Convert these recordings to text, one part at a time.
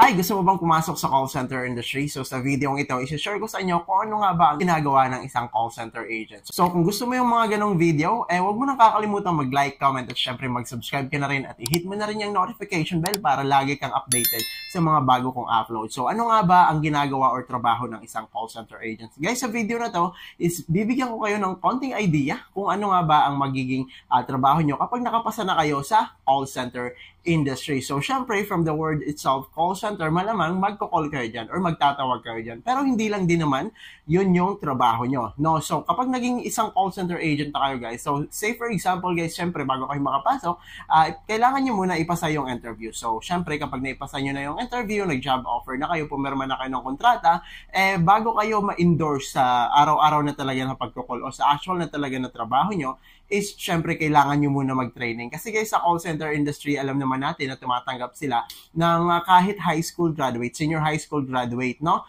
Hi! Gusto mo bang pumasok sa call center industry? So sa video ito, isi-share ko sa inyo kung ano nga ba ang ginagawa ng isang call center agent. So kung gusto mo yung mga ganong video, huwag mo nang kakalimutan mag-like, comment, at syempre mag-subscribe ka na rin at i-hit mo na rin yung notification bell para lagi kang updated sa mga bago kong upload. So ano nga ba ang ginagawa or trabaho ng isang call center agent? Guys, sa video na to is bibigyan ko kayo ng konting idea kung ano nga ba ang magiging trabaho nyo kapag nakapasa na kayo sa call center industry. So, syempre, from the word itself, call center, malamang magko-call kayo dyan or magtatawag kayo dyan. Pero hindi lang din naman, yun yung trabaho nyo. No? So, kapag naging isang call center agent na kayo, guys, so, say for example, guys, syempre, bago kayo makapasok, kailangan nyo muna ipasa yung interview. So, syempre, kapag naipasa nyo na yung interview, nag-job offer na kayo, pumirma na kayo ng kontrata, bago kayo ma-endorse sa araw-araw na talaga na pagko-call o sa actual na talaga na trabaho nyo, is syempre kailangan nyo muna mag-training. Kasi guys, sa call center industry, alam naman natin na tumatanggap sila ng kahit high school graduate, senior high school graduate, no?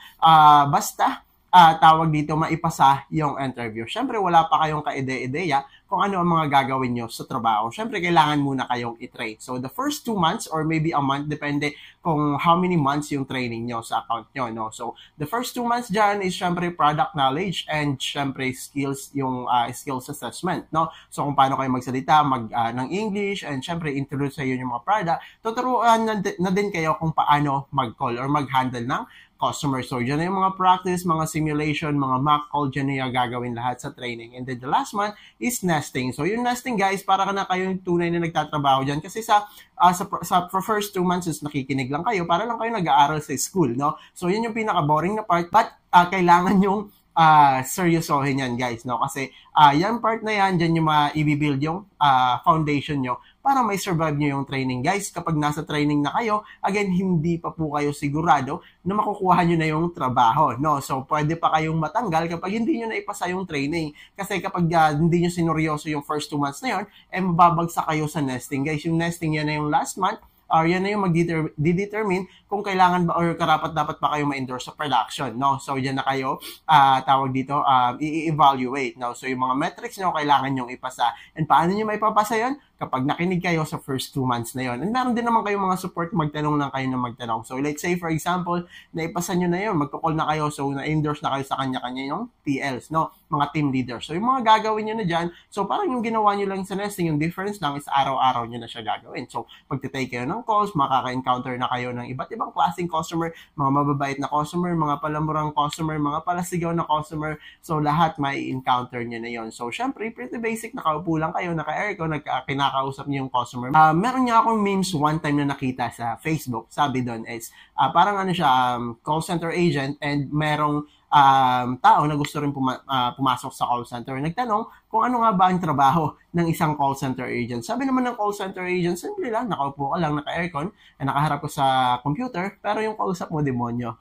Basta, tawag dito, maipasa yung interview. Syempre, wala pa kayong kaide-ideya kung ano ang mga gagawin nyo sa trabaho. Syempre, kailangan muna kayong i-train. So, the first 2 months or maybe a month, depende kung how many months yung training nyo sa account nyo, no? So, the first 2 months dyan is syempre product knowledge and syempre skills, yung skills assessment, no? So, kung paano kayo magsalita, ng English and syempre introduce sa iyo yung mga product, tuturuan na din kayo kung paano mag-call or mag-handle ng customer. So, dyan na yung mga practice, mga simulation, mga mock call, dyan na yung gagawin lahat sa training. And then the last one is nesting. So, yung nesting, guys, para ka na kayong tunay na nagtatrabaho dyan. Kasi sa first 2 months is nakikinig lang kayo, para lang kayo nag-aaral sa school, no? So, yun yung pinaka-boring na part. But, kailangan yung seryosohin yan, guys, no? Kasi, yan part na yan, dyan yung i-build yung foundation nyo para may survive nyo yung training. Guys, kapag nasa training na kayo, again, hindi pa po kayo sigurado na makukuha nyo na yung trabaho, no? So, pwede pa kayong matanggal kapag hindi nyo naipasa yung training. Kasi kapag hindi nyo sinoryoso yung first 2 months na yun, mababagsak kayo sa nesting. Guys, yung nesting yan na yung last month, or yan na yung mag-determine kung kailangan ba or karapat-dapat ba kayo ma-endorse sa production, no? So, yan na kayo, tawag dito, i-evaluate, no? So, yung mga metrics nyo, kailangan nyong ipasa. And paano nyo maipapasa yun? Kapag nakinig kayo sa first 2 months na yun. And meron din naman kayong mga support, magtanong lang kayo na magtanong. So, let's say, for example, naipasa nyo na yun, magkukall na kayo, so, na-endorse na kayo sa kanya-kanya yung TLs, no? Mga team leaders. So, yung mga gagawin nyo na dyan, so, parang yung ginawa nyo lang sa nesting, yung difference lang is araw-araw nyo na siya gagawin. So, pagtitake kayo ng calls, makaka-encounter na kayo ng iba't ibang klaseng customer, mga mababait na customer, mga palamurang customer, mga palasigaw na customer. So, lahat may encounter nyo na yon. So, syempre, pretty basic, nakaupo lang kayo, naka-aircon, kinakausap niyo yung customer. Meron niya akong memes one time na nakita sa Facebook. Sabi doon is, parang ano siya, call center agent and merong tao na gusto rin pumasok sa call center. Nagtanong kung ano nga ba ang trabaho ng isang call center agent. Sabi naman ng call center agent, simple lang, nakaupo ka lang, naka-aircon, nakaharap ko sa computer, pero yung kausap mo, demonyo.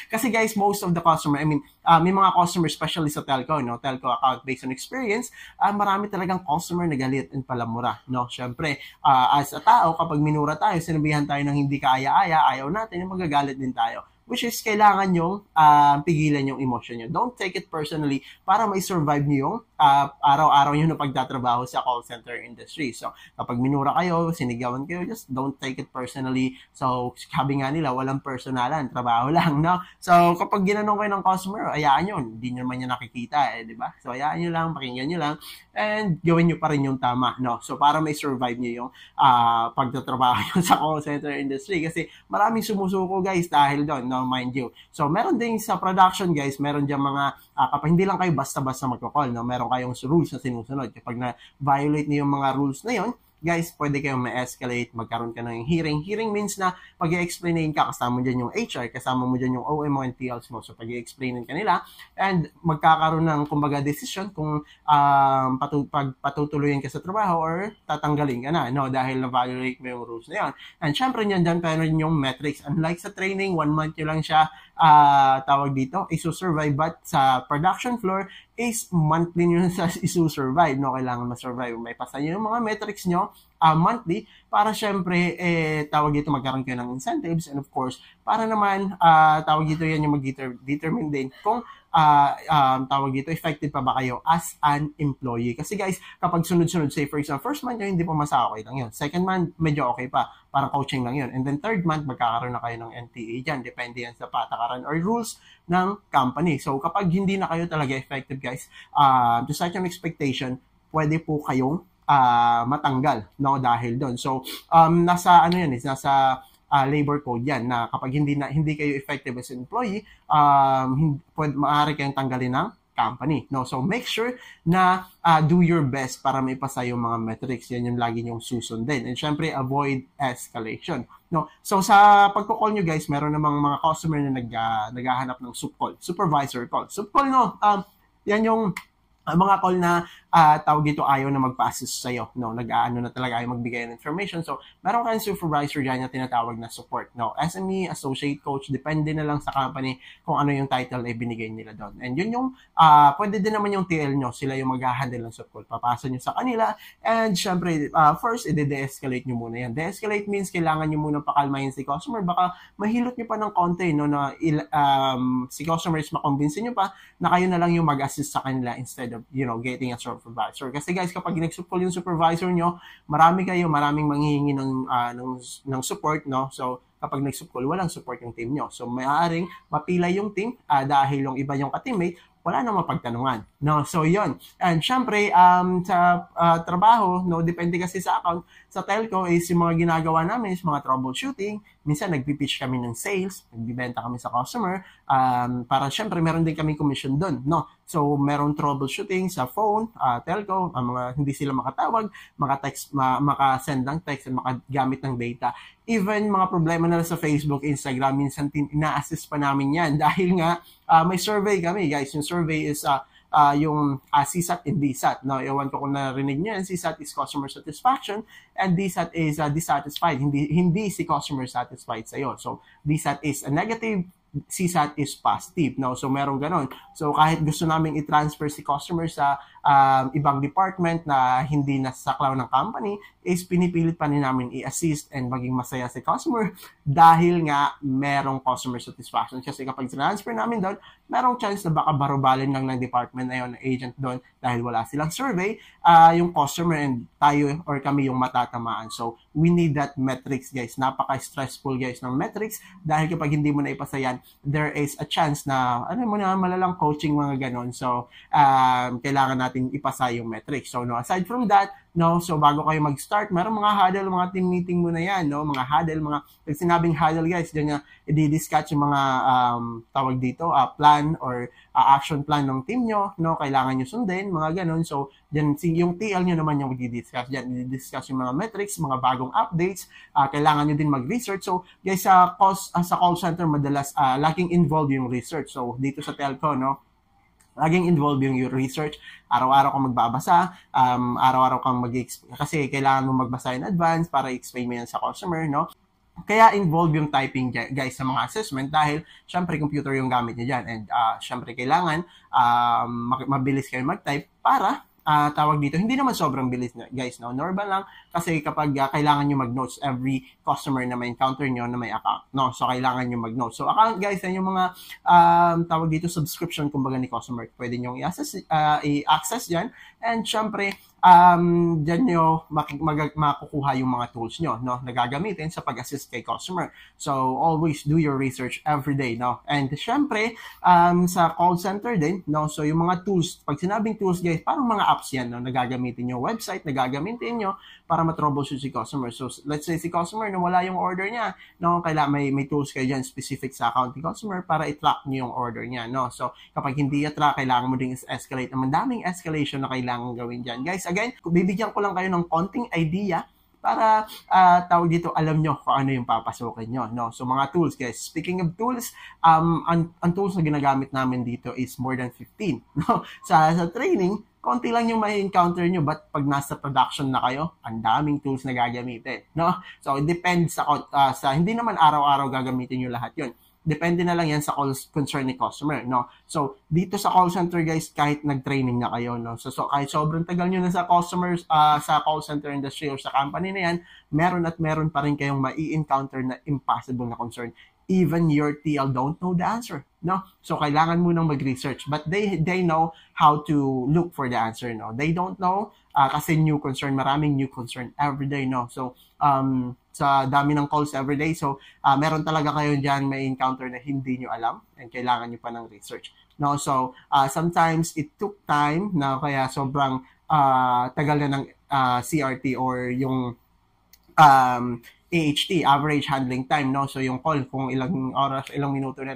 Kasi guys, most of the customer, may mga customer, especially sa telco, no? Telco account based on experience, marami talagang customer na galit and palamura, no? Syempre, as a tao, kapag minura tayo, sinabihan tayo ng hindi kaaya-aya, ayaw natin, magagalit din tayo. Which is, kailangan yung pigilan yung emotion nyo. Don't take it personally para may survive nyo yung araw-araw nyo na pagtatrabaho sa call center industry. So, kapag minura kayo, sinigawan kayo, just don't take it personally. So, sabi nga nila, walang personalan, trabaho lang, no? So, kapag ginanong kayo ng customer, ayaan nyo, hindi nyo naman nyo nakikita, di ba? So, ayaan nyo lang, pakinggan nyo lang, and gawin nyo pa rin yung tama, no? So, para may survive nyo yung pagtatrabaho nyo sa call center industry. Kasi maraming sumusuko, guys, dahil doon, no? Mind you. So, meron din sa production, guys, meron dyan mga, kapag hindi lang kayo basta-basta magkakall, no? Meron kayong rules na sinusunod. Kapag na-violate niyo yung mga rules na yon, guys, pwede kayong ma-escalate, magkaroon ka ng hearing. Hearing means na pag-i-explainin ka, kasama mo dyan yung HR, kasama mo dyan yung OM and TLs mo. So, pag-i-explainin ka nila, and magkakaroon ng, kumbaga, decision kung patutuloyin ka sa trabaho or tatanggalin ka na, no? Dahil na-violate mo yung rules na yon. And syempre, nyan dyan, pero yung metrics. Unlike sa training, 1 month nyo lang siya, tawag dito, isu-survive, but sa production floor is monthly nyo sa isu-survive, no? Kailangan ma-survive. May pasa nyo yung mga metrics nyo, monthly para syempre tawag dito magkaroon kayo ng incentives, and of course para naman tawag dito yan yung mag-determine din kung tawag dito effective pa ba kayo as an employee. Kasi guys, kapag sunod-sunod, say for example, first month nyo hindi pumasa, okay lang yun. Second month, medyo okay pa, parang coaching lang yun. And then third month, magkakaroon na kayo ng NTA dyan. Depende yan sa patakaran or rules ng company. So kapag hindi na kayo talaga effective guys, to set your expectation, pwede po kayong matanggal, no, dahil doon. So nasa ano yan, nasa labor code yan na kapag hindi kayo effective as an employee, maaari kayong tanggalin ng company, no? So make sure na do your best para maipasa yung mga metrics. Yan yung lagi nyong susundin. And syempre avoid escalation, no? So sa pagko-call nyo guys, meron namang mga customer na naghahanap ng supervisor call. Call, no? Yan yung mga call na tawag dito ayaw na mag-assist sa'yo, no? Nag-aano na talaga ayaw magbigay ng information. So, meron kayong supervisor dyan na tinatawag na support, no? SME, associate coach, depende na lang sa company kung ano yung title na ibinigay nila doon. And yun yung, pwede din naman yung TL nyo, sila yung mag-handle ng support. Papasa nyo sa kanila, and syempre, first, de-escalate nyo muna yan. De-escalate means kailangan nyo muna pakalmahin si customer. Baka mahilot nyo pa ng konti, no? Na si customer is makumbinsin nyo pa na kayo na lang yung mag-assist sa kanila instead of, getting a supervisor. Kasi guys, kapag nag-support yung supervisor nyo, maraming manghihingi ng support, no? So, kapag nag-support, walang support yung team nyo. So, maaaring mapila yung team dahil yung iba yung ka-teammate, wala nang mapagtanungan, no? So, yun. And syempre, sa trabaho, no, depende kasi sa account, sa telco is yung mga ginagawa namin is mga troubleshooting. Minsan, nagpipitch kami ng sales, nagbibenta kami sa customer, para syempre, meron din kami commission doon, no? So, meron troubleshooting sa phone, telco, mga hindi sila makatawag, maka-text, maka-send ng text, at makagamit ng data. Even mga problema nila sa Facebook, Instagram, minsan ina-assist pa namin yan dahil nga may survey kami, guys. Yung survey is yung CSAT and DSAT. No, ewan ko kung narinig niyo yan. CSAT is customer satisfaction and DSAT is dissatisfied. Hindi si customer satisfied sa'yo. So, DSAT is a negative, CSAT is positive, no? So, meron ganon. So, kahit gusto namin i-transfer si customer sa ibang department na hindi nasaklaw ng company, is pinipilit pa rin namin i-assist and maging masaya si customer dahil nga merong customer satisfaction. Kasi kapag transfer namin doon, merong chance na baka barubalin lang ng department na yun, ng agent doon, dahil wala silang survey, yung customer and tayo or kami yung matatamaan. So, we need that metrics, guys. Napaka-stressful, guys, ng metrics dahil kapag hindi mo na ipasa yan, there is a chance na, malalang coaching, mga ganon. So, kailangan natin ipasa yung metrics. So, no, aside from that, no, so bago kayo mag-start, merong mga huddle, mga team meeting muna yan, no? Mga huddle, pag sinabing huddle, guys, dyan nga, i-discuss yung mga tawag dito, plan or action plan ng team nyo, no? Kailangan nyo sundin, mga ganon. So, dyan, yung TL nyo naman yung i-discuss dyan. I-discuss yung mga metrics, mga bagong updates, kailangan nyo din mag-research. So, guys, sa call center, madalas, laging involved yung research. So, dito sa telco, no? Laging involved yung research. Araw-araw kang magbabasa, araw-araw kang kasi kailangan mo magbasa in advance para i-explain mo yan sa customer, no? Kaya involve yung typing, guys, sa mga assessment dahil syempre computer yung gamit niya dyan and syempre kailangan mabilis kayo mag-type para tawag dito, hindi naman sobrang bilis, guys, no? Normal lang kasi kapag kailangan nyo mag-notes every customer na may encounter nyo na may account, no? So, kailangan nyo mag-notes. So, account, guys, yan yung mga tawag dito, subscription, kumbaga ni customer. Pwede nyo i-access yan. And, syempre, dyan nyo makukuha yung mga tools nyo, no? Na gagamitin sa pag-assist kay customer. So, always do your research every day, no? And, syempre, sa call center din, no? So, yung mga tools, pag sinabing tools, guys, parang mga apps yan, no? Na gagamitin nyo, website na gagamitin nyo para ma-troubleshoot si customer. So, let's say si customer, no, wala yung order niya, no? Kailangan may tools kayo dyan specific sa account ni customer para i-track nyo yung order niya, no? So, kapag hindi i-track, kailangan mo din escalate. Naman daming escalation na kailangan gawin dyan. Guys, again, bibigyan ko lang kayo ng konting idea para tawag dito, alam nyo kung ano yung papasukin nyo, no? So, mga tools, guys. Speaking of tools, ang tools na ginagamit namin dito is more than 15, no? Sa training, konti lang yung may encounter nyo, but pag nasa production na kayo, ang daming tools na gagamitin, no? So, it depends sa hindi naman araw-araw gagamitin nyo lahat yun. depende na lang yan sa concern ni customer, no? So, dito sa call center, guys, kahit nag-training na kayo, no? So kahit sobrang tagal nyo na sa customers, sa call center industry or sa company na yan, meron pa rin kayong mai-encounter na impossible na concern. Even your TL don't know the answer, no? So, kailangan mo nang mag-research. But they know how to look for the answer, no? They don't know, kasi new concern, maraming new concern every day, no? So, sa dami ng calls every day, so, meron talaga kayo dyan may encounter na hindi nyo alam and kailangan nyo pa ng research, no? So, sometimes it took time na kaya sobrang tagal na ng CRT or yung AHT, average handling time, no? So, yung call, kung ilang oras, ilang minuto na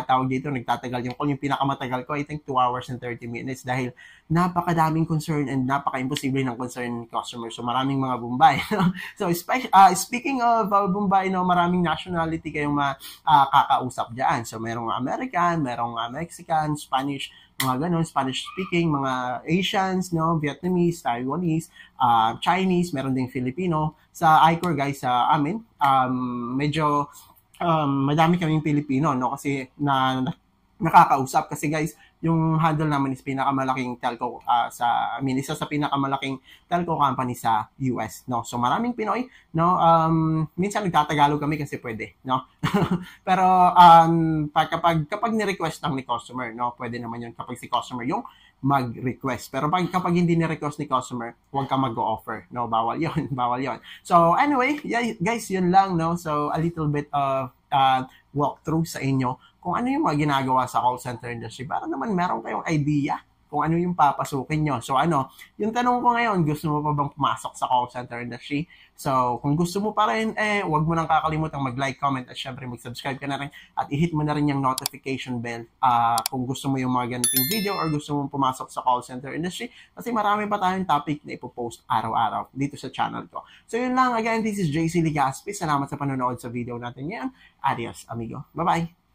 tawag dito, nagtatagal yung call. Yung pinakamatagal ko, I think 2 hours and 30 minutes dahil napakadaming concern and napaka-imposible ng concern customer. So, maraming mga Bombay. So, speaking of Bombay, no, maraming nationality kayong makakausap dyan. So, merong American, merong Mexican, Spanish, mga ganun, Spanish-speaking, mga Asians, no, Vietnamese, Taiwanese, Chinese, meron ding Filipino. Sa iCore, guys, sa amin, medyo madami kaming Pilipino, no, kasi nakakausap. Kasi, guys, yung handle namin is pinakamalaking telco isa sa pinakamalaking telco company sa US, no. So maraming Pinoy, no. Minsan nagtatagalog kami kasi pwede, no. Pero kapag ni-request lang ni customer, no, pwede naman yun kapag si customer yung mag-request. Pero kapag hindi ni-request ni customer, huwag ka mag-offer, no. Bawal yun, bawal yun. So anyway, yeah, guys, yun lang, no. So a little bit of walkthrough sa inyo kung ano yung mga ginagawa sa call center industry para naman meron kayong idea kung ano yung papasukin nyo. So yung tanong ko ngayon, gusto mo pa bang pumasok sa call center industry? So kung gusto mo pa rin, huwag mo nang kakalimutang mag-like, comment at syempre mag-subscribe ka na rin at i-hit mo na rin yung notification bell kung gusto mo yung mga ganitong video or gusto mo pumasok sa call center industry kasi marami pa tayong topic na ipopost araw-araw dito sa channel ko. So yun lang, again, this is JC Ligaspi. Salamat sa panonood sa video natin ngayon. Adios, amigo. Bye-bye!